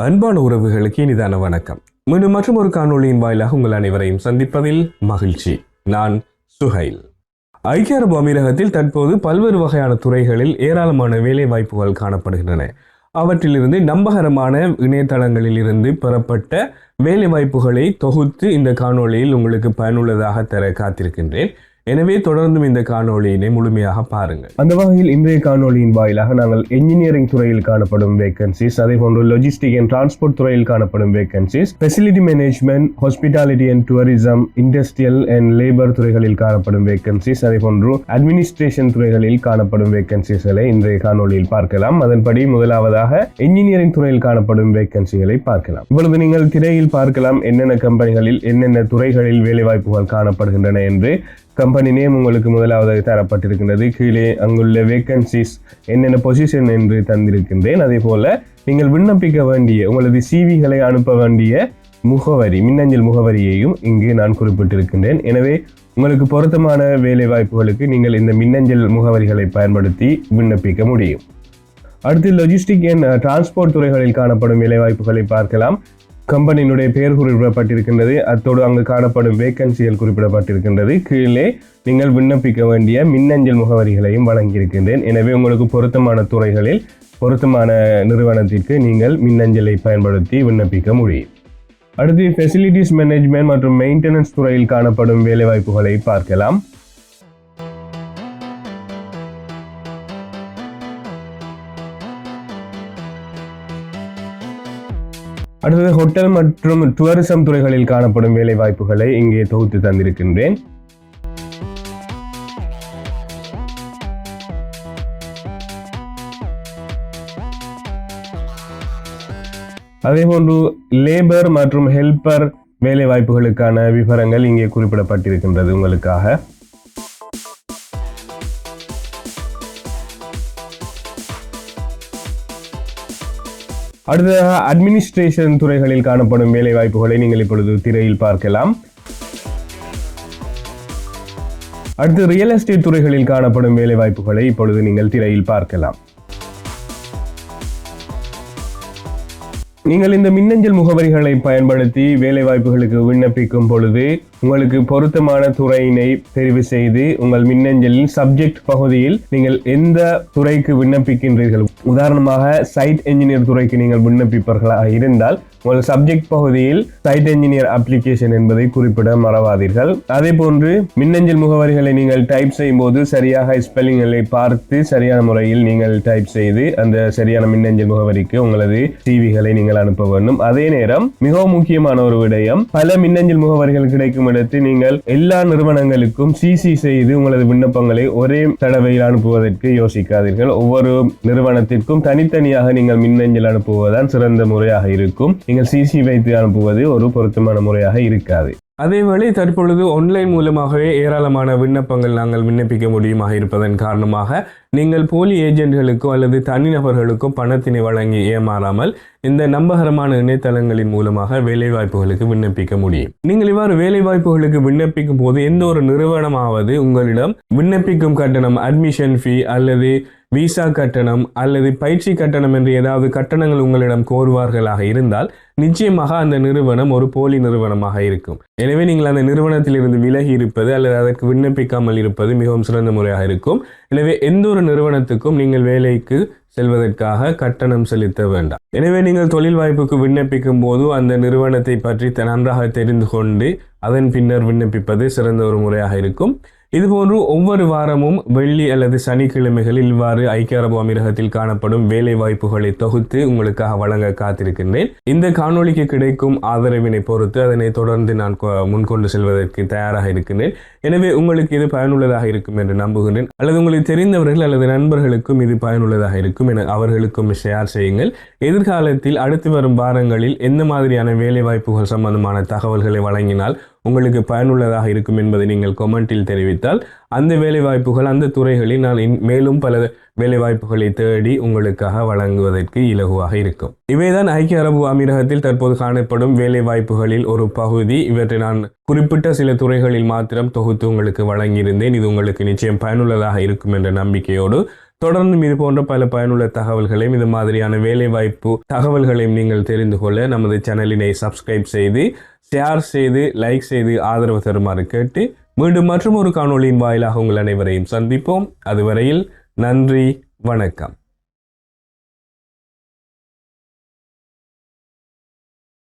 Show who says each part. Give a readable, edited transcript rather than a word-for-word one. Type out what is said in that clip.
Speaker 1: அன்பான உறவுகளுக்கு இனிதான வணக்கம். மீண்டும் மற்றும் ஒரு காணொளியின் வாயிலாக உங்கள் அனைவரையும் சந்திப்பதில் மகிழ்ச்சி. நான் சுஹைல். ஐக்கிய அரபு அமீரகத்தில் தற்போது பல்வேறு வகையான துறைகளில் ஏராளமான வேலை வாய்ப்புகள் காணப்படுகின்றன. அவற்றிலிருந்து நம்பகரமான இணையதளங்களில் இருந்து பெறப்பட்ட வேலை வாய்ப்புகளை தொகுத்து இந்த காணொளியில் உங்களுக்கு பயனுள்ளதாக தர காத்திருக்கின்றேன். எனவே தொடர்ந்தும் இந்த காணொளியினை முழுமையாக பாருங்கள். அந்த வகையில் இன்றைய காணொளியின் வாயிலாக நாங்கள் என்ஜினியரிங் துறையில் காணப்படும் வேகன்சிஸ், அதே போன்று லாஜிஸ்டிக் அண்ட் டிரான்ஸ்போர்ட் துறையில் காணப்படும் vacancies, facility management, hospitality and tourism, industrial and labour துறைகளில் காணப்படும் வேகன்சிஸ், அதே போன்று அட்மினிஸ்ட்ரேஷன் துறைகளில் காணப்படும் வேகன்சிஸ்களை இன்றைய காணொளியில் பார்க்கலாம். அதன்படி முதலாவதாக என்ஜினியரிங் துறையில் காணப்படும் வேகன்சிகளை பார்க்கலாம். இப்பொழுது நீங்கள் திரையில் பார்க்கலாம் என்னென்ன கம்பெனிகளில் என்னென்ன துறைகளில் வேலைவாய்ப்புகள் காணப்படுகின்றன என்று. கம்பெனி நேம் உங்களுக்கு முதலாவதாக தரப்பட்டிருக்கின்றது. கீழே அங்குள்ள வேகன்சிஸ் என்னென்ன பொசிஷன் என்று தந்திருக்கின்றேன். அதே போல நீங்கள் விண்ணப்பிக்க வேண்டிய உங்களது சிவிகளை அனுப்ப வேண்டிய முகவரி, மின்னஞ்சல் முகவரியையும் இங்கு நான் குறிப்பிட்டிருக்கின்றேன். எனவே உங்களுக்கு பொருத்தமான வேலை வாய்ப்புகளுக்கு நீங்கள் இந்த மின்னஞ்சல் முகவரிகளை பயன்படுத்தி விண்ணப்பிக்க முடியும். அடுத்து லாஜிஸ்டிக் அண்ட் டிரான்ஸ்போர்ட் துறைகளில் காணப்படும் வேலை வாய்ப்புகளை பார்க்கலாம். கம்பெனியினுடைய பெயர் குறிப்பிடப்பட்டிருக்கின்றது. அத்தோடு அங்கு காணப்படும் வேகன்சிகள் குறிப்பிடப்பட்டிருக்கின்றது. கீழே நீங்கள் விண்ணப்பிக்க வேண்டிய மின்னஞ்சல் முகவரிகளையும் வழங்கியிருக்கின்றேன். எனவே உங்களுக்கு பொருத்தமான துறைகளில் பொருத்தமான நிறுவனத்திற்கு நீங்கள் மின்னஞ்சலை பயன்படுத்தி விண்ணப்பிக்க முடியும். அடுத்து ஃபெசிலிட்டிஸ் மேனேஜ்மெண்ட் மற்றும் மெயின்டெனன்ஸ் துறையில் காணப்படும் வேலைவாய்ப்புகளை பார்க்கலாம். அடுத்தது ஹோட்டல் மற்றும் டூரிசம் துறைகளில் காணப்படும் வேலை வாய்ப்புகளை இங்கே தொகுத்து தந்திருக்கின்றேன். அதே போன்று லேபர் மற்றும் ஹெல்பர் வேலை வாய்ப்புகளுக்கான விவரங்கள் இங்கே குறிப்பிடப்பட்டிருக்கின்றது உங்களுக்காக. அடுத்ததாக அட்மினிஸ்ட்ரேஷன் துறைகளில் காணப்படும் வேலை வாய்ப்புகளை நீங்கள் இப்பொழுது திரையில் பார்க்கலாம். அடுத்து ரியல் எஸ்டேட் துறைகளில் காணப்படும் வேலை வாய்ப்புகளை இப்பொழுது நீங்கள் திரையில் பார்க்கலாம். நீங்கள் இந்த மின்னஞ்சல் முகவரிகளை பயன்படுத்தி வேலை வாய்ப்புகளுக்கு விண்ணப்பிக்கும் பொழுது உங்களுக்கு பொருத்தமான துறையினை தெரிவு செய்து உங்கள் மின்னஞ்சலில் சப்ஜெக்ட் பகுதியில் நீங்கள் எந்த துறைக்கு விண்ணப்பிக்கின்றீர்கள், உதாரணமாக சைட் என்ஜினியர் துறைக்கு நீங்கள் விண்ணப்பிப்பவர்களாக இருந்தால் உங்கள் சப்ஜெக்ட் பகுதியில் சைட் என்ஜினியர் அப்ளிகேஷன் என்பதை குறிப்பிட மறவாதீர்கள். அதே போன்று மின்னஞ்சல் முகவரிகளை நீங்கள் டைப் செய்யும் போது சரியாக ஸ்பெல்லிங்களை பார்த்து சரியான முறையில் நீங்கள் டைப் செய்து அந்த சரியான மின்னஞ்சல் முகவரிக்கு உங்களது சிவிகளை நீங்கள் அனுப்ப வேண்டும். அதே நேரம் மிகவும் முக்கியமான ஒரு விடயம், பல மின்னஞ்சல் முகவரிகள் கிடைக்கும் இடத்தில் நீங்கள் எல்லா நிறுவனங்களுக்கும் சிசி செய்து உங்களது விண்ணப்பங்களை ஒரே தடவையில் அனுப்புவதற்கு யோசிக்காதீர்கள். ஒவ்வொரு நிறுவனத்திற்கும் தனித்தனியாக நீங்கள் மின்னஞ்சல் அனுப்புவதுதான் சிறந்த முறையாக இருக்கும். நீங்கள் சிசி வைத்து அனுப்புவது ஒரு பொருத்தமான முறையாக இருக்காது. அதேவேளை தற்பொழுது ஆன்லைன் மூலமாகவே ஏராளமான விண்ணப்பங்கள் நாங்கள் விண்ணப்பிக்க முடியுமாக இருப்பதன் காரணமாக நீங்கள் போலி ஏஜென்ட்களுக்கோ அல்லது தனிநபர்களுக்கோ பணத்தினை வழங்கி ஏமாறாமல் இந்த நம்பகரமான இணையதளங்களின் மூலமாக வேலைவாய்ப்புகளுக்கு விண்ணப்பிக்க முடியும். நீங்கள் இவ்வாறு வேலைவாய்ப்புகளுக்கு விண்ணப்பிக்கும் போது எந்த ஒரு நிறுவனமாவது உங்களிடம் விண்ணப்பிக்கும் கட்டணம், அட்மிஷன் ஃபீ அல்லது விசா கட்டணம் அல்லது பயிற்சி கட்டணம் என்று ஏதாவது கட்டணங்கள் உங்களிடம் கோருவார்களாக இருந்தால் நிச்சயமாக அந்த நிறுவனம் ஒரு போலி நிறுவனமாக இருக்கும். எனவே நீங்கள் அந்த நிறுவனத்தில் இருந்து விலகி இருப்பது அல்லது அதற்கு விண்ணப்பிக்காமல் இருப்பது மிகவும் சிறந்த முறையாக இருக்கும். எனவே எந்த ஒரு நிறுவனத்துக்கும் நீங்கள் வேலைக்கு செல்வதற்காக கட்டணம் செலுத்த வேண்டாம். எனவே நீங்கள் தொழில் வாய்ப்புக்கு விண்ணப்பிக்கும் போது அந்த நிறுவனத்தை பற்றி நன்றாக தெரிந்து கொண்டு அதன் பின்னர் விண்ணப்பிப்பது சிறந்த ஒரு முறையாக இருக்கும். இதுபோன்று ஒவ்வொரு வாரமும் வெள்ளி அல்லது சனிக்கிழமைகளில் இவ்வாறு ஐக்கிய அரபு அமீரகத்தில் காணப்படும் வேலை வாய்ப்புகளை தொகுத்து உங்களுக்காக வழங்க காத்திருக்கின்றேன். இந்த காணொளிக்கு கிடைக்கும் ஆதரவினை பொறுத்து அதனை தொடர்ந்து நான் முன்கொண்டு செல்வதற்கு தயாராக இருக்கின்றேன். எனவே உங்களுக்கு இது பயனுள்ளதாக இருக்கும் என்று நம்புகின்றேன். அல்லது உங்களுக்கு தெரிந்தவர்கள் அல்லது நண்பர்களுக்கும் இது பயனுள்ளதாக இருக்கும் என அவர்களுக்கும் ஷேர் செய்யுங்கள். எதிர்காலத்தில் அடுத்து வரும் வாரங்களில் எந்த மாதிரியான வேலை வாய்ப்புகள் சம்பந்தமான தகவல்களை வழங்கினால் உங்களுக்கு பயனுள்ளதாக இருக்கும் என்பதை நீங்கள் கமெண்டில் தெரிவித்தால் அந்த வேலை வாய்ப்புகள் அந்த துறைகளில் நான் மேலும் பல வேலை வாய்ப்புகளை தேடி உங்களுக்காக வழங்குவதற்கு இலகுவாக இருக்கும். இவைதான் ஐக்கிய அரபு அமீரகத்தில் தற்போது காணப்படும் வேலை வாய்ப்புகளில் ஒரு பகுதி. இவற்றை நான் குறிப்பிட்ட சில துறைகளில் மாத்திரம் தொகுத்து உங்களுக்கு வழங்கியிருந்தேன். இது உங்களுக்கு நிச்சயம் பயனுள்ளதாக இருக்கும் என்ற நம்பிக்கையோடு
Speaker 2: தொடர்ந்து இது போன்ற பல பயனுள்ள தகவல்களையும் இது மாதிரியான வேலைவாய்ப்பு தகவல்களையும் நீங்கள் தெரிந்து கொள்ள நமது சேனலினை சப்ஸ்கிரைப் செய்து ஷேர் செய்து லைக் செய்து ஆதரவு தருமாறு கேட்டு மீண்டும் மற்றும் ஒரு காணொளியின் வாயிலாக உங்கள் அனைவரையும் சந்திப்போம். அதுவரையில் நன்றி, வணக்கம்.